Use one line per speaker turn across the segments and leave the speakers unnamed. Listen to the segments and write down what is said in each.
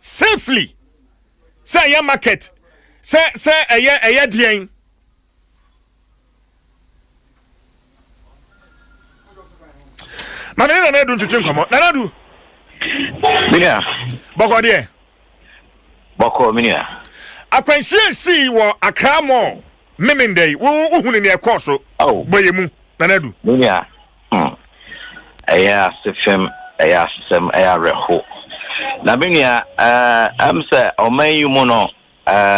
safely. Say your market. Say a dien. Manana na do ntwetwe nkomo. Nana do.
Minia.
Boko de.
Boko minia.
Akwanhye si wo akramo memendey. Wo hunu ne ekoso.
Oh.
Boyemu. Nana do.
Minia. Aya sefem, aya sem, aya reho. Na minia am say omayumu no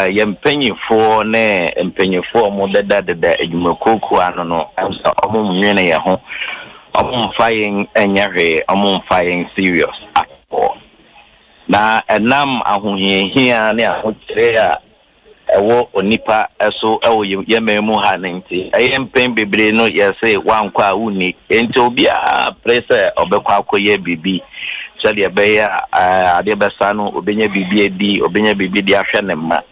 yempanyifo ne empanyifo mo deda edwumakoku ano no am say omumwene ye ho. I'm flying anyare, I'm flying serious at all. Na enam ahunye here near Hotea, a war or nipa, so yememu hanenti. I am paying baby no, yes, say one qua uni, into be a place of the Quaco BB. Sadia Baya, Adebasano, Obenya BBD, Obenya BB, Ashanema.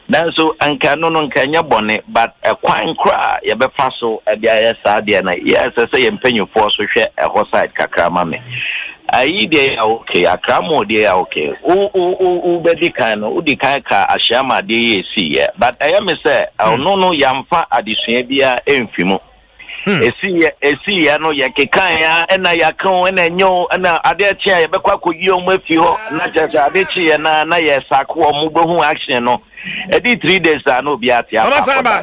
Then so and canon Kenya bonnet, but a quine cry, Yabefaso, a Diana, yes, I say, and penny for so share a horse side cacramame. I de okay, a cramo de okay. Bedicano, Udicaka, a shama de see, but I am a say, I'll no yamfa additionabia infimo. A see, I know Yakaya, and I yakon and I know, and I dare chair, but what could you with you, not just a ditchy and I sako mobile action. E di 3 days no biatia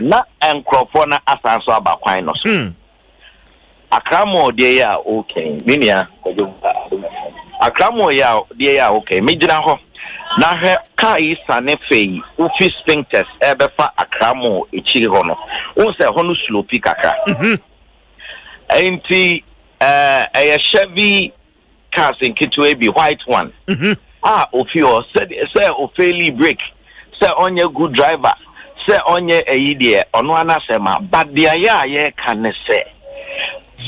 na enkrofo asanso abakwan no akramo de ya okay minia akramo ya de ya okay mejina ho na he kai sane fei ufi sphincters ebefa akramo echiri ho no won se ho no slope kaka enti Chevy cars in Kitwe be white one ofi o say ofeli break. Say on your good driver, say on your idea, on one asema, but the aya can say.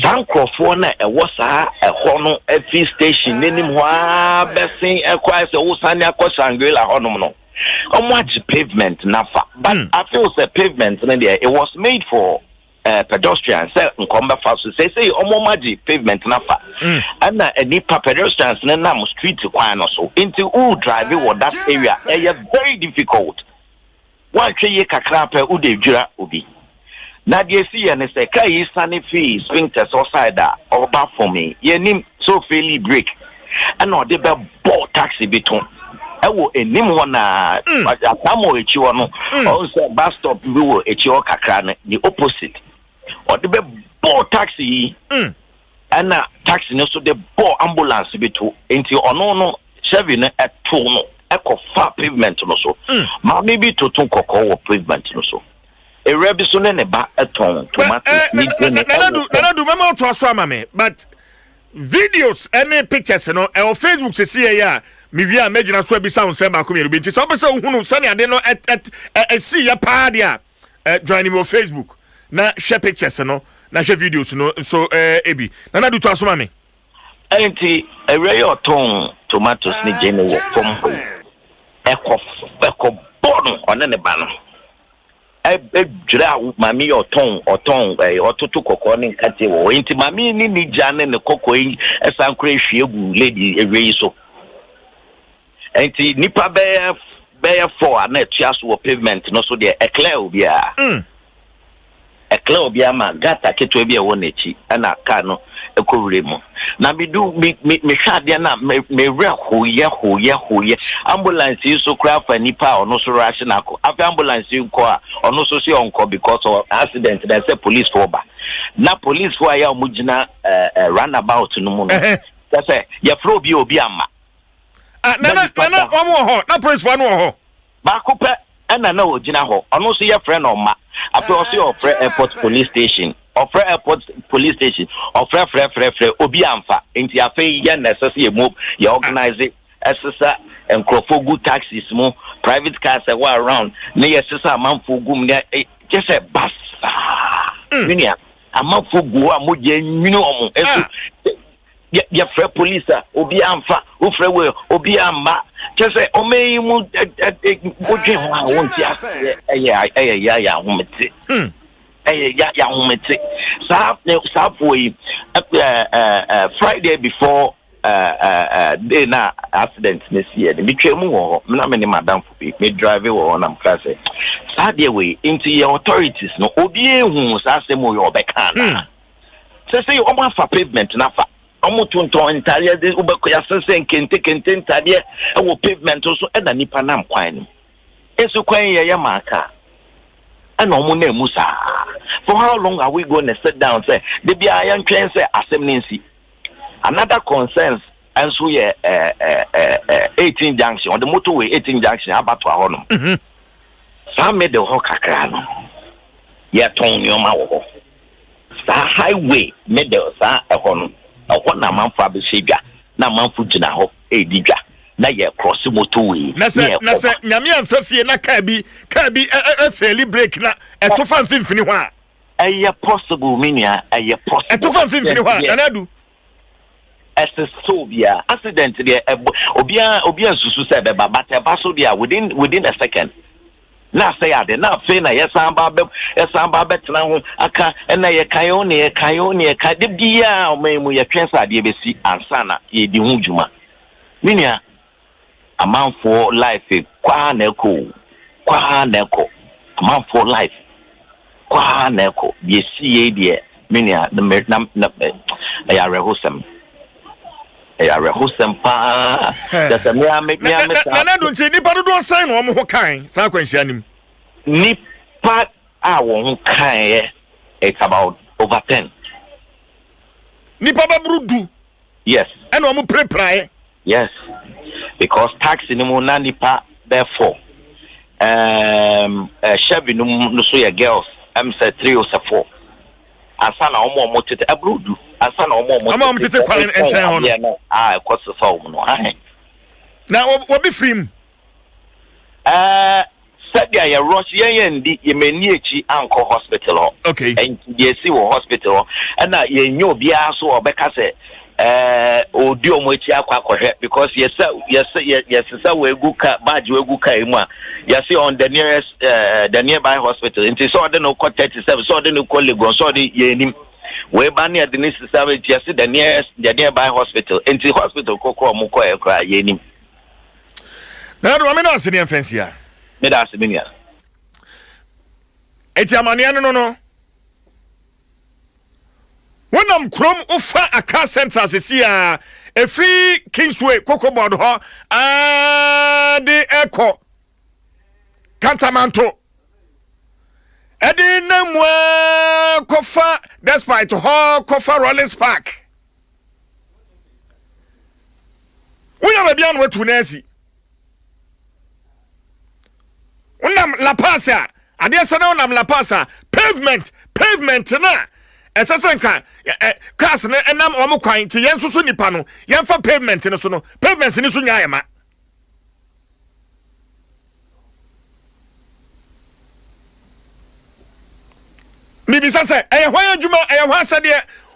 Sankrofona a wasa a hono a fee station, anymore, besting a quite a Usania Cosangela honomo. On much pavement nafa, but I feel the pavement it was made for pedestrians, say combat fast say omomaji pavement nafa. And a nipa pedestrians nam street to quine also into all driving or that area very difficult. One tree kakrape ude jura ubi. Na de see and say kai sunny fee sphincters or cider or back for me. Ye nim so fairly break. And no de be bought taxi beton. I will a nim one a tamo echiwano also bus stop we will echio kakran the opposite. Or the be bought taxi and taxi no so the bought ambulance beto into no Chevy at tono echo far pavement no so ma maybe to koko pavement no so a rebiso ne ba eton tomato
na do mama to aso amame but videos any pictures no e on Facebook se see ya me wi a magina so bi sound say ba ko me bi nti so be say hunu sane ade no see ya pa dia join me on Facebook na share pictures no na share videos no so ebi na do to aso amame
enti a ray or ton tomatoes ni jene wo from eko bon on ne ba no e dra mami or ton ototo kokko ni nkate wo enti mami ni jane ne kokko yi esan kra hwiegu lady ewei so enti nipa be for na tuaso wo pavement no so de eclair obia eclair obia ma gata keto bia wo nechi na car no ekowure mu na me hwade na me hoye ambulance yi so kra fa nipa ono so rush na ko afi ambulance yi ko a ono so si onko because of accident that say police for ba na police for ya omugina runabout no mu no say ya fro obi ama
na omo ho na police for no ho
ba ko pe na ogina ho ono so ya friend oma afi o so airport police station offer airport police station offer obi amfa enti afi ya necessary move ya organize exercise and good taxis mo private cars that were around na yesesa amanfo gum na just say bas minia amanfo go a mo je nwinu omo esu ya frɛ police obi amfa o frɛ we obi amba just say o meyi mu odwe ho a wonti ase ya homete ya homete sa for Friday before de na accident this year me twemu wo na me ne madam me drive wo na mka say sa de we into your authorities no obi ehun sa asem wo obeka na say o ma fa pavement na fa omo tonton ntare de ubeko ya sense kente ntare e wo pavement so e na nipa nam kwan ni esu kwan ye maka and omo na emu sa for how long are we going to sit down say de bia ya ntwen say asem ninsi. Another concerns and so 18 junction on the motorway 18 junction about to honor. Some made the whole cacano. Yeah, Tony Omawo. Highway made the sa a honor. A one a man for Abishiga, na man for Jinaho, a digger. Na ye cross the motorway. Nasa,
Yamian Fefi, na Kabi, a fairly break na a tofan symphony.
A possible minia, a possible.
A tofan symphony, and I do.
Sobia accident there obia susu se be but e ba so dia within a second na say ade na fe na yesamba betena ho aka na ye kayo ne ka de bia o memu ye twensa ade besi ansa na ye di hu djuma minia amanfo life kwa na ko amanfo life kwa na ko ye si ye de minia na ya rehosem pa that me
na do nti nipa do don sign wo ho kan sa kwanhia nim
nipa a wo ho kan it's about over 10
nipa babrudu
yes
and wo mo prepare
yes because tax ni mo na nipa therefore Chevy no so ya girls am say 3 or 4 asa na omo tete abrudu asa na omo
tete kwan enchen ho
no kwose so no
na obi free
sadia ya rush yen ndi ye mani echi anko hospital
okay
and ye see wo hospital and na ye nyo bia so obeka se odi omo echi akwa because yes we gu ka badge we gu ka emu a yes on the nearby hospital into so the no 37 so the no Lagos so the ye nim we ban near the necessary yes the nearby hospital into hospital kokko mo ko e kra ye nim
na do me no ase ne fancy a
me da ase me nia
eti amane no Wenam krom ufa aka center sesia efri Kingsway Cocoboard ho de echo Cantamanto edi namwa kofa despite ho kofa Rollins Park Wenam bia no wetu nasi Wenam La Pasa ade sana wenam La Pasa pavement na esesenka cars na enam omo kwan ti yen susu nipa no yen fa pavement no so no pavement ni so nya yema bibi sase hwan adwuma hwan sade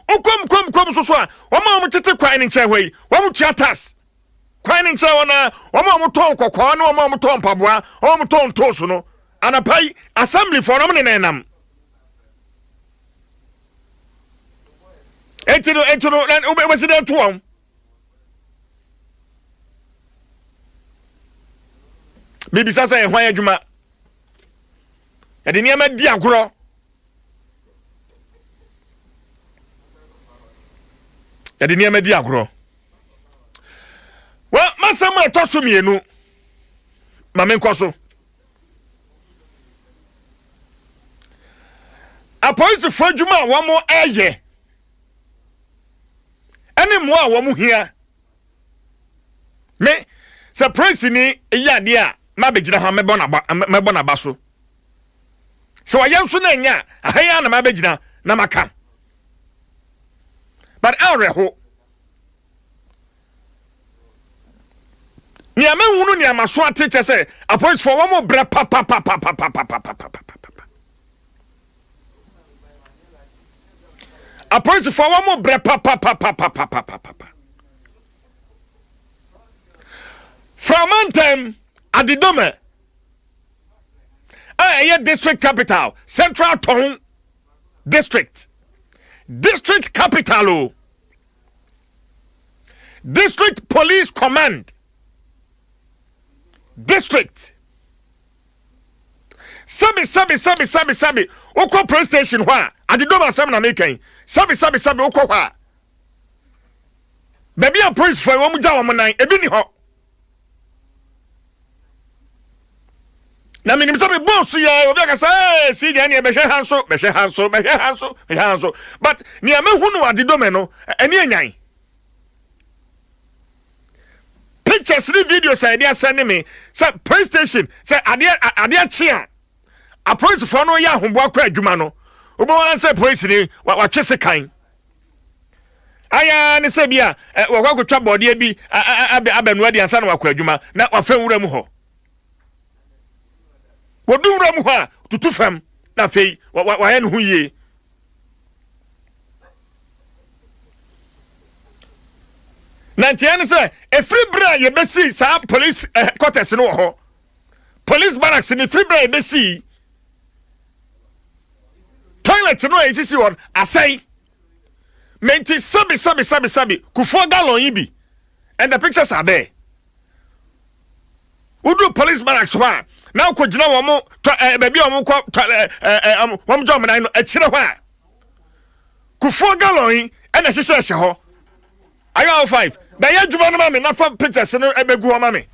ukom so a omo tete kwan ni nche hwai omo theaters kwan ni nche wona omo ton kokko na omo ton paboa omo ton toso no anapai assembly for no ne nam Etino and President Tuam. Bibi sasa e hwan adwuma. E de niam di agoro. Well, masama etoso mienu. Mame nkoso. Apoisi fo adwuma wo mo eye. Any more woman here. Me, surprise ni ya dia, ma bejina ha mebona baso. So I am so na nya, ahaya na ma bejina na maka. But alreho. Ni amehunu ni amaso ateche say, appoint for one more bra pa. A person for one more breath, From Mountain, at the Dome, district capital, Central Town District capital. District Police Command. District. Sabi. Oko police station hwa. Adidom asem na making. Sabi oko hwa. Baby a police for wo mu ja wo nan ebi ni ho. Na minim sabi boss ya obi aka say si dia na be hwe hanso. But ni amehunu adidom no eni enyan. Pictures the videos idea send me say police station say ade chia a police for no ya hombo akwa adwuma no obo wan say police ni wa twese kan aya ne say bia wa kwakotwa bode bi abenu ade ansa na wakwa adwuma na wa fa nwura mu ho wodu nwura mu ho a tutu fam na fei wa ya ne hu yie Nantiane say free bra ye besi sa police quarters no ho police barracks ni free bra ye besi toilet no e sisi won asai menti sabi kufo gallon yi bi and the pictures are there udu police barracks wa now ko gina wo mo baby wo mo ko wo mo jom nan no a kire ho a kufo gallon yi e na hye ho ayo 5 ba ya djuma no mame na fa pictures no ebegu ho mame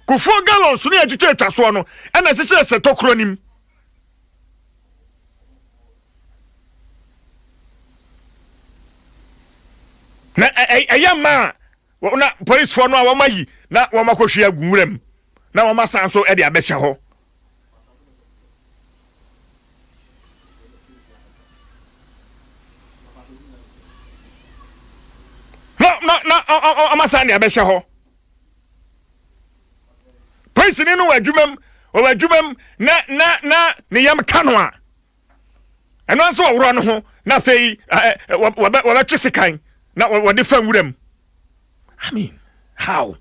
kufo gallon so ne atwetwa atwaso no e na hye tokro nim na ayama na police for no awamayi na wamakohwe agunwuram na wamasa so e de abehye ho no amasa de abehye ho police ni no wadwumam na ne yam kanoa eno anso woro no ho na fei wabetwese kan na what the fun with them? I mean, how?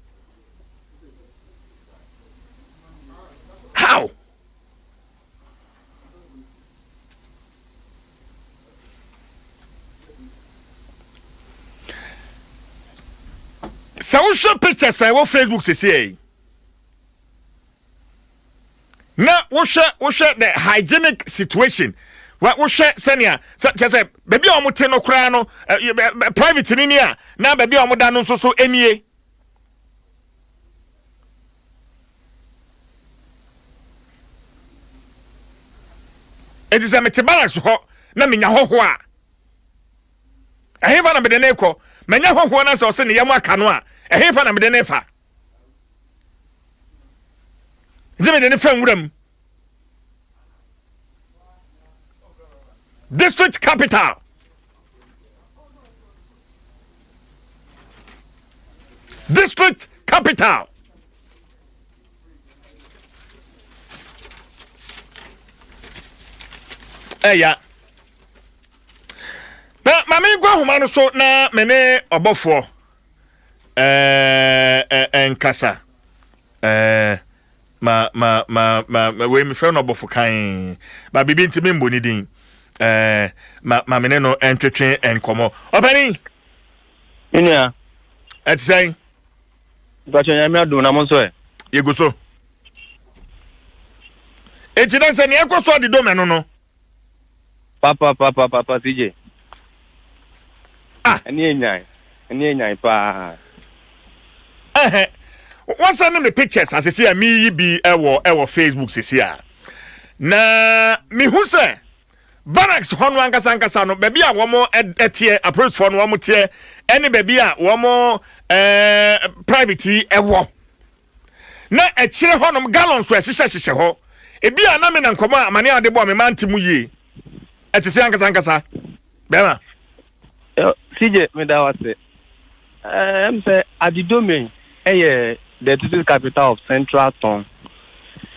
Social pictures I will Facebook to see. Now, what the hygienic situation? What was senior? Say, baby, I'm with no crano, private in here. Now, baby, I'm done so any. It is a metabalance ho, na minya ho ho a. Ehefa na bede neko, menya ho ho na so se ne yam aka no a. Ehefa na bede nefa. Jeme de ne fa nwuram. District capital. District capital. Yeah. Na mama igwa homa no so na mene obofo enkasa we me friend obofo kan ba bibi ntimi mboni din ma mene no entwetwe enkomo obani nya et say
ba chen me adom na mo so
yeguso eti dan se ne ekoso de do me no
papa CJ eni enyan pa
what's send me pictures as see me bi ewo Facebook sisi a na mi hu se barracks hono ankasa no baby a womo etie approach for no womo tie ene baby a womo private ewo na ekire hono gallon so ehye ho ebi a na me na nkomo amane ade bo me mantimu yie etisi ankasa bema
CJ me da wase say adidome the district capital of Central Town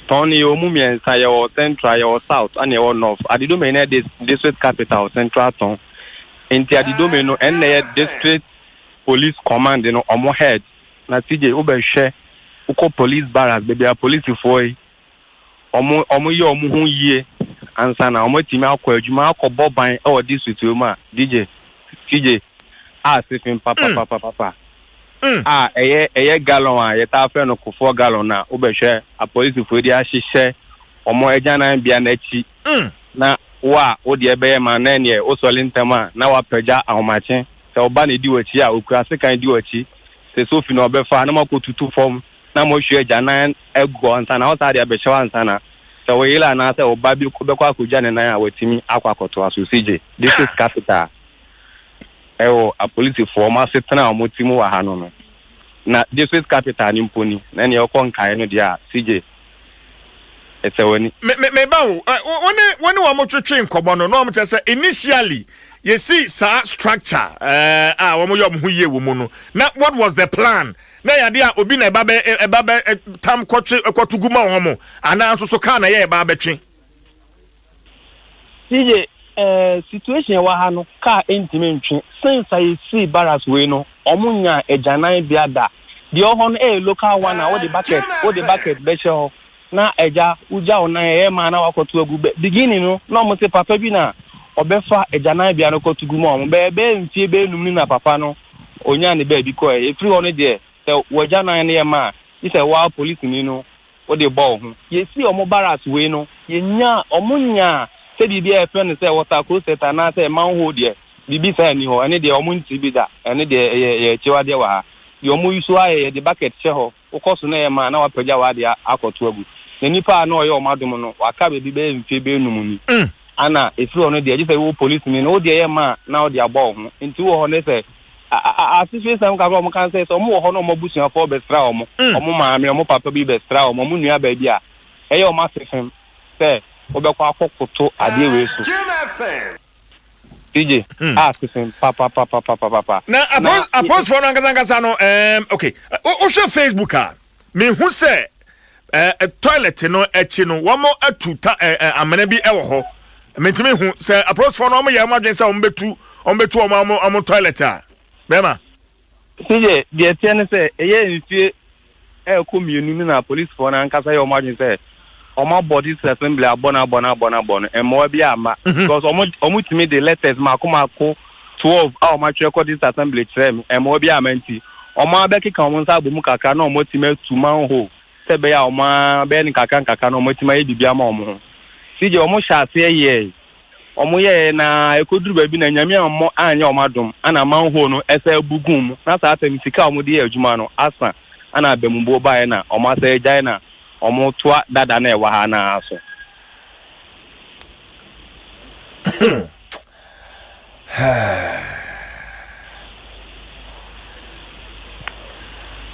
Tony Omumien say your central your south and your north adidome na district capital of Central Town enti adidome no na district police command no omo head na CJ obehwe uko police barracks baby a police for omo ye omo hu yie ansa na omo timi akọ adwuma akọ boban e district ma DJ CJ sifin papa eye gallon a yeta fe no kofo gallon na obehwe a police fo di ahihye omo ejanan bia na chi na wa odi ebe ma na ne o soli ntama na wa pagya ahomache se oba na di wachi a okura se kan di wachi se sofi na obefa na makotutu form na mo hwe ejanan ego ansa na o sa de abehwe ansa na se we yila na se oba bi ko bekwa akogya ne nan a watimi akwakoto aso CJ this is capital a police for ma setena omutimu wa hano no na this is capital ni mponi na ne okon kai no dia CJ etewani
me bawo woni wa motwetwe nkobo no no mtese initially you see sa structure wo mo yom hu ye wo mu no na what was the plan na yade a obi na eba tam kwotwe kwotuguma wo mo ana nso so ka na ye eba betwe
CJ situation wa ha no ka entime ntwe since I see barras we no omunya ejanan biada the ohon local one na the bucket be show na eja uja ona e ma na wakoto agu beginning no na mo se papa bi na obefa ejanan bia no kotugu mo be mfie be num ni na papa no onya ne ba bi ko e free one there se wajanan ne ma ise wa police ni no o de ball ho ye see omo barras we no ye nya omunya se bibi e friend say water closet na say manhole there bibi say ni ho ene de omunti bi da ene de ye chiwa de wa ye omu yusu aye de bucket che ho ukoso na ye ma na wapagya wa de akoto agu na nipa na oye omadum no waka bibi be mfie be num ni ana efiri ono de say wo police ni no de ye ma na o de abo ho nti wo ho ne say asisi sam ka mo kan say so mo ho no mo busia for be stra omo maame omo papa bi be stra omo mo nua ba bia eye o ma sefem say obekwa akokoto ade we so DJ sefem papa
na apos for no ngazanga no okay o show Facebook me hu say toilet no echi no wo mo atuta amana bi ewo ho mentime hu say apos for no mo ye madwen say o mbetu o toilet a bema
CJ de tiene say eye nfie ko mienu na police for na nkasa ye o madwen say omo body assembly abona emo bi ama because omo timi the letters makomako 12 o ma chekọ this assembly trem emo bi ama nti omo abeki kan omo nsa bomu kaka na omo timi tuman ho se be ya omo be ni kaka na omo timi ye bibia ma omo ho CJ omo shase ye omo ye na ekoduru ba bi na nyame omo anya omadum ana manho no esa bugum na sa atem sika omo de adwuma no asa ana abembo ba ye na omo asa ejai na omo toa dada na ewa ha na aso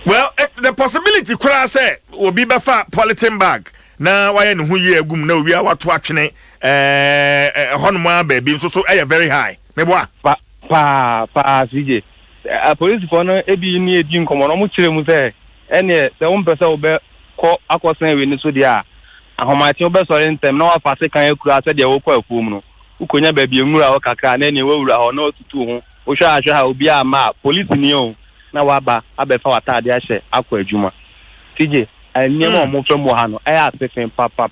well the possibility kura say obi be fa polythene bag na waye ne hu ye agum na obi awato atwene honoma baby so very high me boa
pa CJ police for no ebi ni edi nkomo no mo kire mu say ene se won pese obe ko akosan we ni so dia ahomati obe sori ntem na wa fase kan ekura se dia wo kwa afuom no ukonya ba bi enwura o kakra na ne wawura ho na otutu ho o hwa ahwa ha obi ama police ni o na waba abefa watade ahye akwa adwuma TJ anyema mo fam wo ha no e asefen papa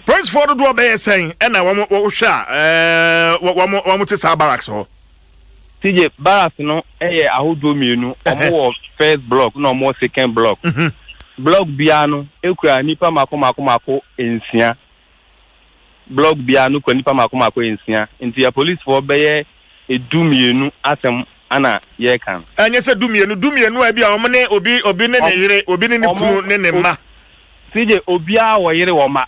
Prince Ford do be saying e na wo hwa wo te sa barracks ho
TJ barracks no eye ahodo mienu omo wo first block no mo second block block biano ekura nipa mako ensia block biano kwa nipa mako ensia nti ya police for beye edumienu asem ana ye kan
anya se dumienu a bia omne obi ne yire obi ne kunu ne ma
CJ obi a wo yire wo ma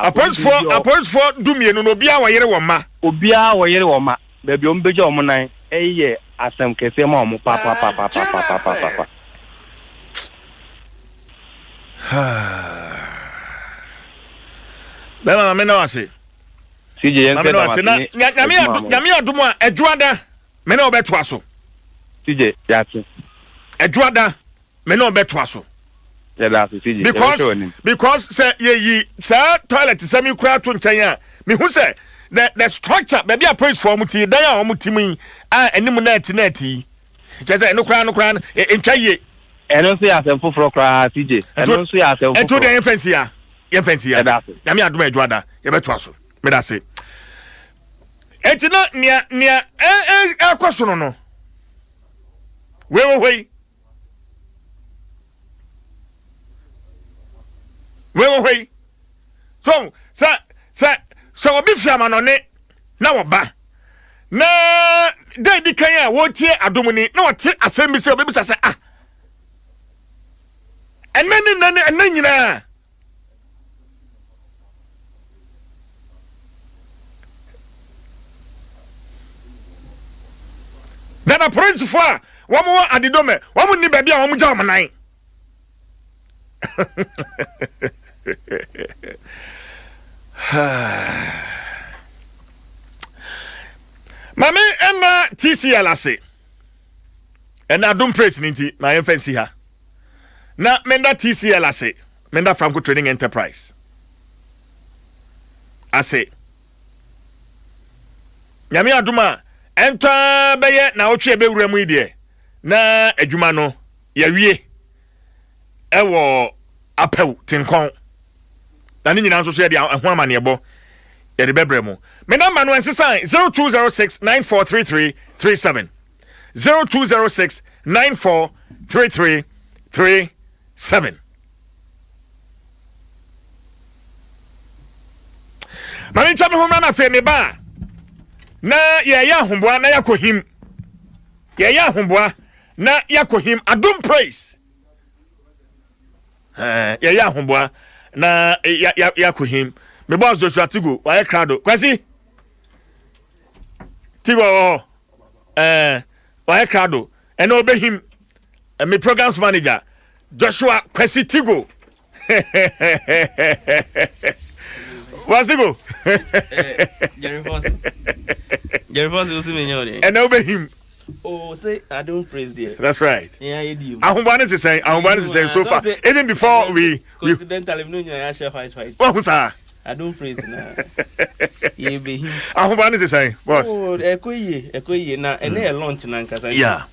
appoint for dumienu no obi a wo yire wo ma
baby ombeje omunan eye asem kese ma omu papa
bema me na wase
CJ yense
na wase na nyame adum a adwada me na obeto aso
CJ yati
adwada me na obeto aso
ya da CJ
because say ye sa toilet semi kura to ntan a me hu say the structure baby a praise for muti dan a omutimi a enim net chese no kra entwa ye
eno so ya asem foforo kra CJ eno so ya asem foforo
eto den fancy ya nyame adom adwada ye beto aso me da se enti no nia akwaso no we so obi fiama no ne na woba na den di kan a wotie adom ni na wote asem bi se obi bisa se enani nyina dada prince fo a womo adidome womo ni baabi a womo gya omanan Mami Emma TCL ase. And I don't praise ninti my fancy ha. Na menda TCL ase. Menda Franco Trading Enterprise. Ase. Nyame aduma enta beye na otwe be wura mu ide. Na adwuma no ya wie. Ewo apew tinkon. Na ni nyina nso so ye de ho amane ebo. Ye de bebremu. Me number no ensesan 0206943337 0206943337 Mami chame ho na fe me ba na ye ya homboa na yakohim ye ya homboa na yakohim Adom praise ye ya homboa na yakohim me boss Joshua Tigo wa crowd kwasi Tigo wa crowd and obey him me programs manager Joshua kwasi Tigo what's Tigo
Jerry Forson usimenyore
and obey him.
Oh, say I don't praise there.
That's right.
Yeah, I do.
Ahumban is saying so far even before we
coincidentally no I share white.
What was that?
I don't praise na. Ye be him.
Ahumban is saying boss.
Oh, ekoye na ene launch na nkasa.
Yeah.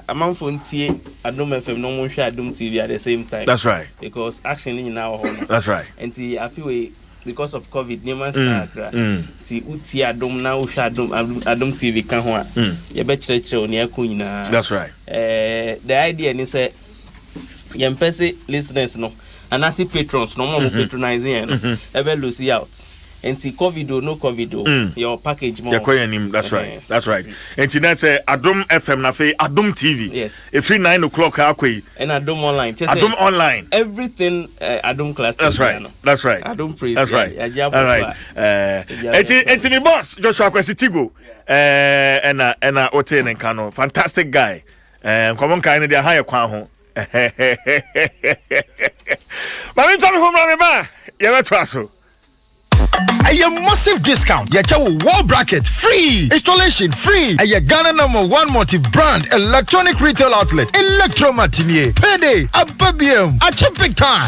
Amanfo ntie Adom FM no mo hwe Adom TV at the same time.
That's right.
Because action ni na ho no.
That's right.
And I feel because of COVID neman sakra ti uti Adom na hwe Adom TV kan ho a ye be kire oni akonyina.
That's right.
The idea ni say yempese listeners no and as patrons no more patronizing ever lose out. And COVID or no COVID, your package more.
That's right. That's right. And that's Adom FM na fe Adom TV.
Yes.
If 9 o'clock akwe.
And Adom online.
Adom online.
Everything Adom class.
That's right. That's right.
Adom praise.
That's right. All right. And me boss Joshua Kwesi Tigo. And Ote Nenkano. Fantastic guy. Come on, kind of the higher kwan ho. Mami tell home run ba. You better aso.
A massive discount. Yeah, wall bracket free. Installation free. A Ghana #1 multi-brand electronic retail outlet. Electro Matinee. Payday. A BBM. A cheap time.